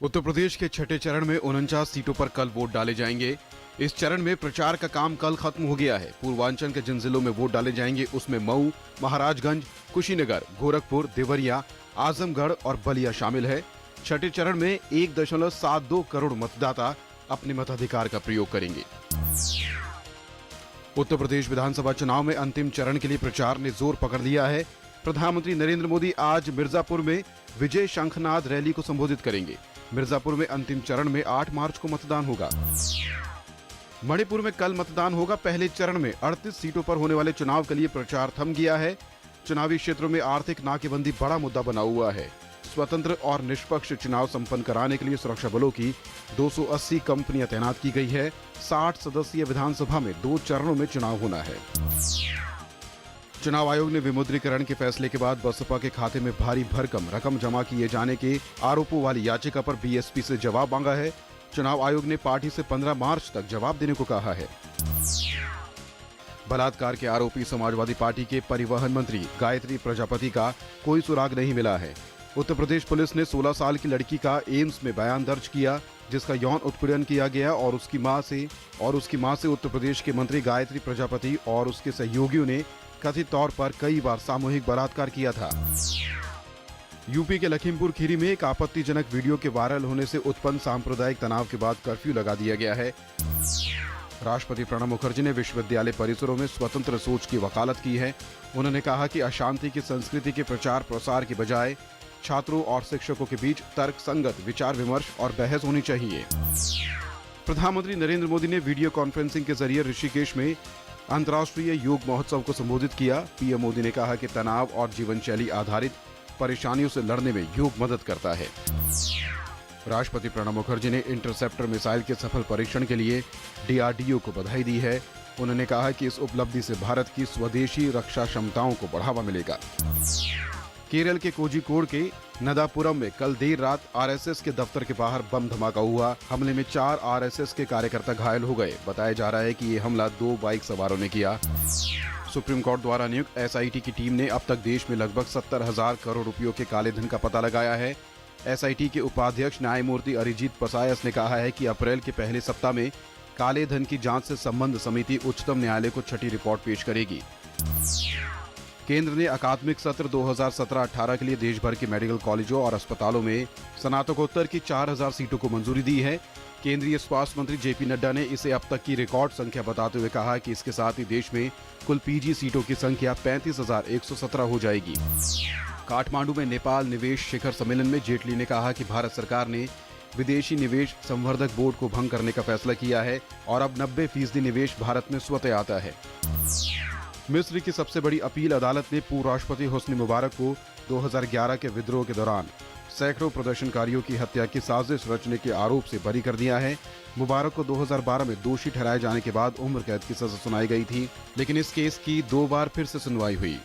उत्तर प्रदेश के छठे चरण में 49 सीटों पर कल वोट डाले जाएंगे। इस चरण में प्रचार का काम कल खत्म हो गया है। पूर्वांचल के जिन जिलों में वोट डाले जाएंगे उसमें मऊ, महाराजगंज, कुशीनगर, गोरखपुर, देवरिया, आजमगढ़ और बलिया शामिल है। छठे चरण में 1.72 करोड़ मतदाता अपने मताधिकार का प्रयोग करेंगे। उत्तर प्रदेश विधानसभा चुनाव में अंतिम चरण के लिए प्रचार ने जोर पकड़ लिया है। प्रधानमंत्री नरेंद्र मोदी आज मिर्जापुर में विजय शंखनाद रैली को संबोधित करेंगे। मिर्जापुर में अंतिम चरण में 8 मार्च को मतदान होगा। मणिपुर में कल मतदान होगा। पहले चरण में 38 सीटों पर होने वाले चुनाव के लिए प्रचार थम गया है। चुनावी क्षेत्रों में आर्थिक नाकेबंदी बड़ा मुद्दा बना हुआ है। स्वतंत्र और निष्पक्ष चुनाव संपन्न कराने के लिए सुरक्षा बलों की 280 कंपनियां तैनात की गई है। 60 सदस्यीय विधानसभा में 2 चरणों में चुनाव होना है। चुनाव आयोग ने विमुद्रीकरण के फैसले के बाद बसपा के खाते में भारी भरकम रकम जमा किए जाने के आरोपों वाली याचिका पर बीएसपी से जवाब मांगा है। चुनाव आयोग ने पार्टी से 15 मार्च तक जवाब देने को कहा है। बलात्कार के आरोपी समाजवादी पार्टी के परिवहन मंत्री गायत्री प्रजापति का कोई सुराग नहीं मिला है। उत्तर प्रदेश पुलिस ने 16 साल की लड़की का एम्स में बयान दर्ज किया, जिसका यौन उत्पीड़न किया गया और उसकी मां से उत्तर प्रदेश के मंत्री गायत्री प्रजापति और उसके सहयोगियों ने कथित तौर पर कई बार सामूहिक बलात्कार किया था। यूपी के लखीमपुर खीरी में एक आपत्तिजनक वीडियो के वायरल होने से उत्पन्न सांप्रदायिक तनाव के बाद कर्फ्यू लगा दिया गया है। राष्ट्रपति प्रणब मुखर्जी ने विश्वविद्यालय परिसरों में स्वतंत्र सोच की वकालत की है। उन्होंने कहा कि अशांति की संस्कृति के प्रचार प्रसार की बजाय छात्रों और शिक्षकों के बीच तर्क संगत विचार विमर्श और बहस होनी चाहिए। प्रधानमंत्री नरेंद्र मोदी ने वीडियो कॉन्फ्रेंसिंग के जरिए ऋषिकेश में अंतर्राष्ट्रीय योग महोत्सव को संबोधित किया। पीएम मोदी ने कहा कि तनाव और जीवन शैली आधारित परेशानियों से लड़ने में योग मदद करता है। राष्ट्रपति प्रणब मुखर्जी ने इंटरसेप्टर मिसाइल के सफल परीक्षण के लिए डीआरडीओ को बधाई दी है। उन्होंने कहा कि इस उपलब्धि से भारत की स्वदेशी रक्षा क्षमताओं को बढ़ावा मिलेगा। केरल के कोझिकोड के नदापुरम में कल देर रात आरएसएस के दफ्तर के बाहर बम धमाका हुआ। हमले में 4 आरएसएस के कार्यकर्ता घायल हो गए। बताया जा रहा है कि ये हमला 2 बाइक सवारों ने किया। सुप्रीम कोर्ट द्वारा नियुक्त एसआईटी की टीम ने अब तक देश में लगभग 70,000 करोड़ रुपयों के काले धन का पता लगाया है। एसआईटी के उपाध्यक्ष न्यायमूर्ति अरिजीत पसायस ने कहा है कि अप्रैल के पहले सप्ताह में काले धन की जांच से संबंध समिति उच्चतम न्यायालय को छठी रिपोर्ट पेश करेगी। केंद्र ने अकादमिक सत्र 2017-18 के लिए देश भर के मेडिकल कॉलेजों और अस्पतालों में स्नातकोत्तर की 4000 सीटों को मंजूरी दी है। केंद्रीय स्वास्थ्य मंत्री जेपी नड्डा ने इसे अब तक की रिकॉर्ड संख्या बताते हुए कहा कि इसके साथ ही देश में कुल पीजी सीटों की संख्या 35,117 हो जाएगी। काठमांडू में नेपाल निवेश शिखर सम्मेलन में जेटली ने कहा कि भारत सरकार ने विदेशी निवेश संवर्धक बोर्ड को भंग करने का फैसला किया है और अब 90% निवेश भारत में स्वतः आता है। मिस्र की सबसे बड़ी अपील अदालत ने पूर्व राष्ट्रपति होस्नी मुबारक को 2011 के विद्रोह के दौरान सैकड़ों प्रदर्शनकारियों की हत्या की साजिश रचने के आरोप से बरी कर दिया है। मुबारक को 2012 में दोषी ठहराए जाने के बाद उम्र कैद की सजा सुनाई गई थी, लेकिन इस केस की 2 बार फिर से सुनवाई हुई।